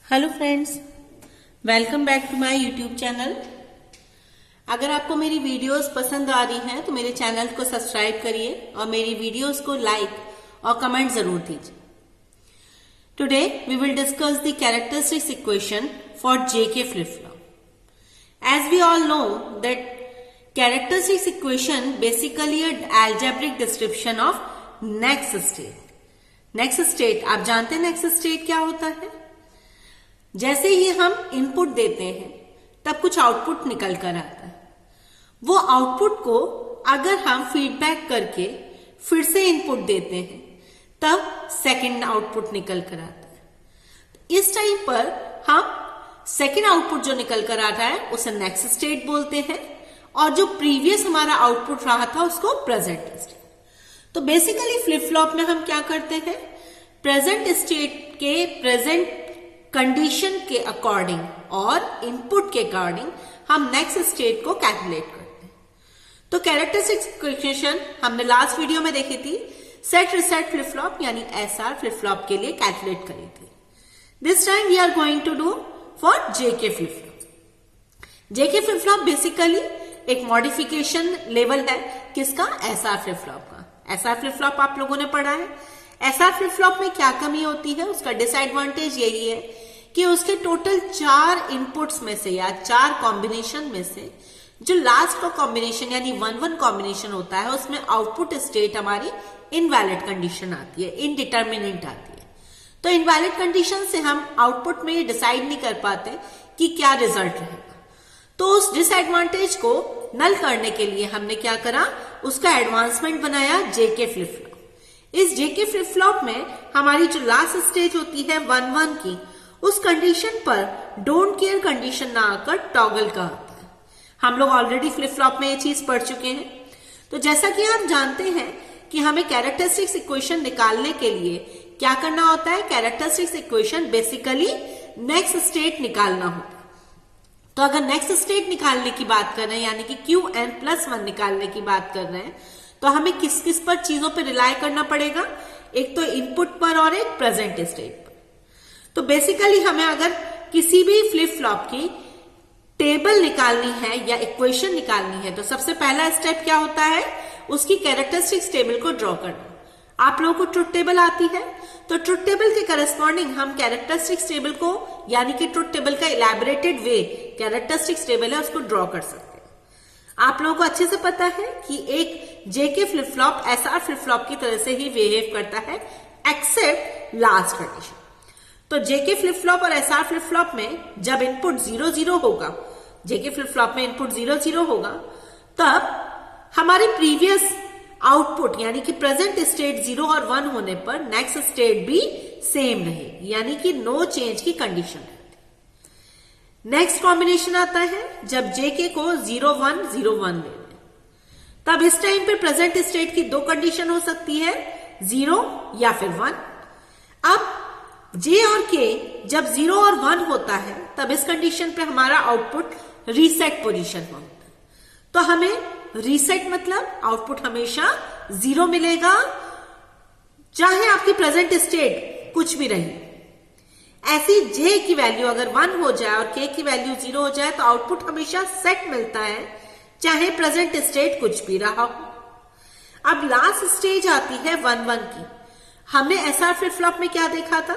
Hello friends, welcome back to my YouTube channel. अगर आपको मेरी वीडियोस पसंद आ रही हैं तो मेरे चैनल को सब्सक्राइब करिए और मेरी वीडियोस को लाइक और कमेंट जरूर दीजिए। Today we will discuss the characteristics equation for JK flip flop. As we all know that characteristics equation basically algebraic description of next state. Next state आप जानते हैं नेक्स्ट स्टेट क्या होता है। जैसे ही हम इनपुट देते हैं तब कुछ आउटपुट निकल कर आता है। वो आउटपुट को अगर हम फीडबैक करके फिर से इनपुट देते हैं तब सेकंड आउटपुट निकल कर आता है। इस टाइम पर हम सेकंड आउटपुट जो निकल कर आता है उसे नेक्स्ट स्टेट बोलते हैं और जो प्रीवियस हमारा आउटपुट रहा था उसको प्रेजेंट स्टेट। तो बेसिकली फ्लिप फ्लॉप में हम क्या करते हैं, प्रेजेंट स्टेट के प्रेजेंट कंडीशन के अकॉर्डिंग और इनपुट के अकॉर्डिंग हम नेक्स्ट स्टेट को कैलकुलेट करते हैं। तो कैरेक्टरिस्टिक्स इक्वेशन हमने लास्ट वीडियो में देखी थी, सेट रिसेट फ्लिप फ्लॉप यानी एसआर फ्लिप फ्लॉप के लिए कैलकुलेट करी थी। This time we are going to do for JK flip flop. JK flip flop basically एक मॉडिफिकेशन लेवल है किसका, एसआर फ्लिप फ्लॉप का। एसआर फ्लिप फ्लॉप आप लोगों ने पढ़ा है। एसआर फ्लिप फ्लॉप में क्या कमी होती है, उसका डिसएडवांटेज यही है कि उसके टोटल 4 इनपुट्स में से या 4 कॉम्बिनेशन में से जो लास्ट का कॉम्बिनेशन यानी 1-1 कॉम्बिनेशन होता है उसमें आउटपुट स्टेट हमारी इनवैलिड कंडीशन आती है, इनडिटर्मिनेंट आती है। तो इनवैलिड कंडीशन से हम आउटपुट में ये डिसाइड नहीं कर पाते कि क्या रिजल्ट रहेगा। तो उस डिसएडवांटेज को नल करने के लिए हमने क्या करा, उसका एडवांसमेंट बनाया जेके फ्लिप फ्लॉप। इस जेके फ्लिप फ्लॉप में हमारी जो लास्ट स्टेज होती है 1-1 की, उस कंडीशन पर डोंट केयर कंडीशन ना आकर टॉगल का आता है। हम लोग ऑलरेडी फ्लिप फ्लॉप में ये चीज पढ़ चुके हैं। तो जैसा कि आप जानते हैं कि हमें कैरेक्टरिस्टिक्स इक्वेशन निकालने के लिए क्या करना होता है, characteristics equation basically next state निकालना होता है। तो अगर नेक्स्ट स्टेट निकालने की बात कर रहे हैं यानी कि Qn+1 निकालने की बात कर रहे हैं तो हमें किस किस पर चीजों पर रिलाय करना पड़ेगा, एक तो इनपुट पर और एक प्रेजेंट स्टेट पर। तो बेसिकली हमें अगर किसी भी फ्लिप फ्लॉप की टेबल निकालनी है या इक्वेशन निकालनी है तो सबसे पहला स्टेप क्या होता है, उसकी कैरेक्टरिस्टिक्स टेबल को ड्रॉ करना। आप लोगों को ट्रुथ टेबल आती है तो ट्रुथ टेबल के करस्पॉन्डिंग हम कैरेक्टरिस्टिक्स टेबल को यानी कि ट्रुथ टेबल का इलैबोरेटेड वे कैरेक्टरिस्टिक्स टेबल है उसको ड्रॉ कर सकते हैं। आप लोगों को अच्छे से पता है कि एक जेके flip flop SR flip flop की तरह से ही बिहेव करता है एक्सेप्ट लास्ट कंडीशन। तो जेके फ्लिप फ्लॉप और एसआर फ्लिप फ्लॉप में जब इनपुट 0-0 होगा, जेके फ्लिप फ्लॉप में इनपुट 0-0 होगा, तब हमारी प्रीवियस आउटपुट यानी कि प्रेजेंट स्टेट 0 और 1 होने पर नेक्स्ट स्टेट भी सेम रहेगी यानी कि नो चेंज की कंडीशन रहती। नेक्स्ट कॉम्बिनेशन आता है जब जेके को 0-1-0-1 ले लें, तब इस टाइम पे प्रेजेंट स्टेट की 2 कंडीशन हो सकती है, 0 या फिर 1। अब जे और के जब 0 और 1 होता है तब इस कंडीशन पे हमारा आउटपुट रीसेट पोजीशन में होता है। तो हमें रीसेट मतलब आउटपुट हमेशा 0 मिलेगा चाहे आपकी प्रेजेंट स्टेट कुछ भी रही। ऐसी जे की वैल्यू अगर 1 हो जाए और के की वैल्यू 0 हो जाए तो आउटपुट हमेशा सेट मिलता है चाहे प्रेजेंट स्टेट कुछ भी रहा हो। अब लास्ट स्टेज आती है 1-1 की। हमने एसआर फ्लिप फ्लॉप में क्या देखा था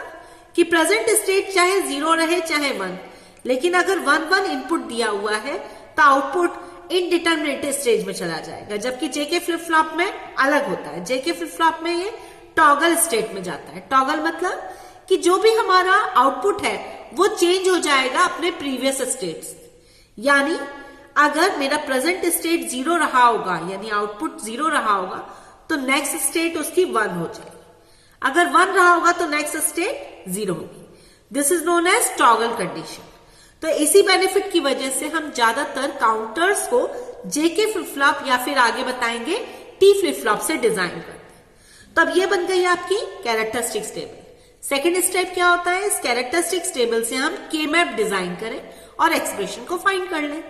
कि प्रेजेंट स्टेट चाहे 0 रहे चाहे 1, लेकिन अगर 1-1 इनपुट दिया हुआ है तो आउटपुट इनडिटर्मिनेट स्टेज में चला जाएगा, जबकि जेके फ्लिप फ्लॉप में अलग होता है। जेके फ्लिप फ्लॉप में ये टॉगल स्टेट में जाता है। टॉगल मतलब कि जो भी हमारा आउटपुट है वो चेंज हो जाएगा अपने प्रीवियस स्टेट से। यानी अगर मेरा प्रेजेंट स्टेट 0 रहा होगा यानी आउटपुट 0 रहा होगा तो नेक्स्ट स्टेट उसकी 1 हो जाएगी, अगर 1 रहा होगा तो नेक्स्ट स्टेट 0 होगी। This is known as toggle condition. तो इसी बेनिफिट की वजह से हम ज्यादातर काउंटर्स को जेके फ्लिप फ्लॉप या फिर आगे बताएंगे टी फ्लिप फ्लॉप से डिजाइन करते हैं। तो अब ये बन गई आपकी कैरेक्टरिस्टिक्स टेबल। सेकेंड स्टेप क्या होता है, इस कैरेक्टरिस्टिक्स टेबल से हम के मैप डिजाइन करें और एक्सप्रेशन को फाइंड कर लें।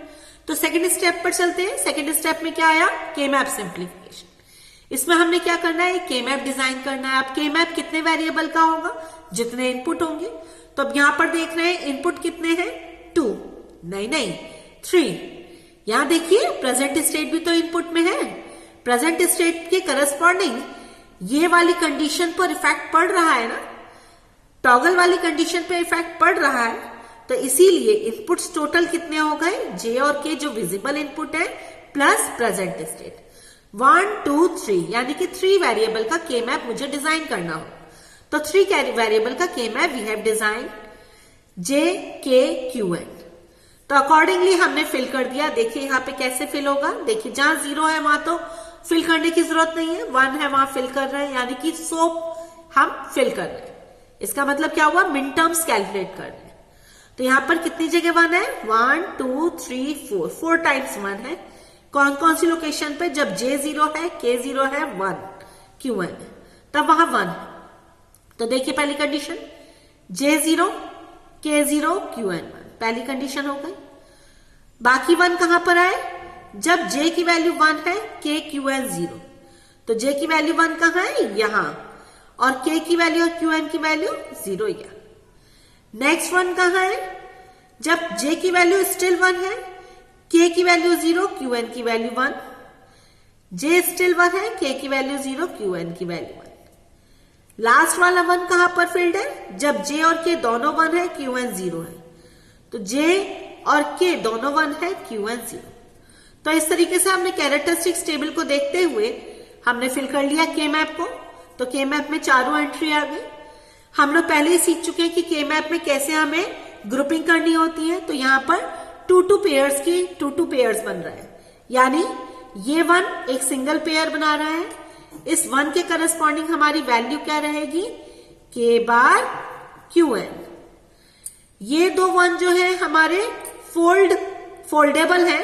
तो सेकेंड स्टेप पर चलते हैं। सेकेंड स्टेप में क्या आया, के मैप सिंप्लीफिकेशन। इसमें हमने क्या करना है, के मैप डिजाइन करना है। अब के मैप कितने वेरिएबल का होगा, जितने इनपुट होंगे। तो अब यहां पर देख रहे हैं इनपुट कितने हैं 2, नहीं 3। यहां देखिए प्रेजेंट स्टेट भी तो इनपुट में है। प्रेजेंट स्टेट के करस्पॉन्डिंग ये वाली कंडीशन पर इफेक्ट पड़ रहा है ना, टॉगल वाली कंडीशन पे इफेक्ट पड़ रहा है। तो इसीलिए इनपुट्स टोटल कितने हो गए, जे और के जो विजिबल इनपुट है प्लस प्रेजेंट स्टेट 1 2 3, यानी कि 3 वेरिएबल का के मैप मुझे डिजाइन करना हो। तो 3 वेरिएबल का के मैप वी हैव डिजाइन जे के क्यू एन। तो अकॉर्डिंगली हमने फिल कर दिया। देखिए यहाँ पे कैसे फिल होगा, देखिए जहां 0 है वहां तो फिल करने की जरूरत नहीं है, 1 है वहां फिल कर रहे हैं, यानी कि सोप हम फिल कर रहे हैं। इसका मतलब क्या हुआ, मिन टर्म्स कैलकुलेट कर रहे हैं। तो यहां पर कितनी जगह 1 है, 1 2 3 4 टाइम्स 1 है। कौन कौन सी लोकेशन पे, जब जे 0 है, के 0 है, 1 क्यू एन है, तब वहां 1 है। तो देखिए पहली कंडीशन जे 0 के 0 क्यू एन 1, पहली कंडीशन हो गई। बाकी 1 कहां पर आए, जब जे की वैल्यू 1 है, के क्यू एन 0, तो जे की वैल्यू 1 कहां है, यहां, और के की वैल्यू और क्यू एन की वैल्यू 0 यहां। नेक्स्ट 1 कहां है, जब जे की वैल्यू स्टिल 1 है, के की वैल्यू 0, क्यू एन की वैल्यू 1, जे स्टिल 1 है, के की वैल्यू 0, क्यू एन की वैल्यू 1। लास्ट वाला 1 कहां पर फिल्ड है, जब जे और के दोनों 1 है, क्यू एन 0 है, तो जे और के दोनों 1 है, क्यू एन 0। तो इस तरीके से हमने कैरेक्टरिस्टिक्स टेबल को देखते हुए हमने फिल कर लिया के मैप को। तो के मैप में चारों एंट्री आ गई। हम लोग पहले ही सीख चुके हैं कि के मैप में कैसे हमें ग्रुपिंग करनी होती है। तो यहां पर 2 पेयर्स की 2 पेयर्स बन रहा है, यानी ये 1 एक सिंगल पेयर बना रहा है। इस 1 के करस्पॉन्डिंग हमारी वैल्यू क्या रहेगी, के बार क्यू एन। ये दो 1 जो है हमारे फोल्डेबल है,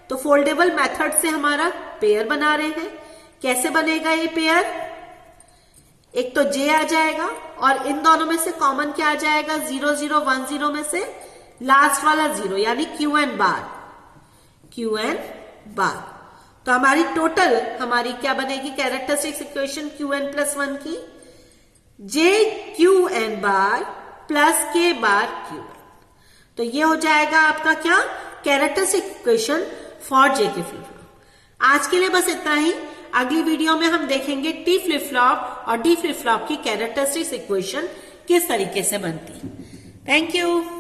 तो फोल्डेबल मेथड से हमारा पेयर बना रहे हैं। कैसे बनेगा ये पेयर, एक तो जे आ जाएगा और इन दोनों में से कॉमन क्या आ जाएगा, 0 0 1 0 में से लास्ट वाला 0, यानी क्यू एन बार। तो हमारी टोटल हमारी क्या बनेगी characteristics equation Q N plus 1 की, J Q N bar plus K bar Q N. तो ये हो जाएगा आपका क्या, कैरेक्टरिस्टिक इक्वेशन फॉर जे के फ्लिप फ्लॉप। आज के लिए बस इतना ही। अगली वीडियो में हम देखेंगे टी फ्लिप फ्लॉप और डी फ्लिप फ्लॉप की कैरेक्टरिस्टिक्स इक्वेशन किस तरीके से बनती है। Thank you.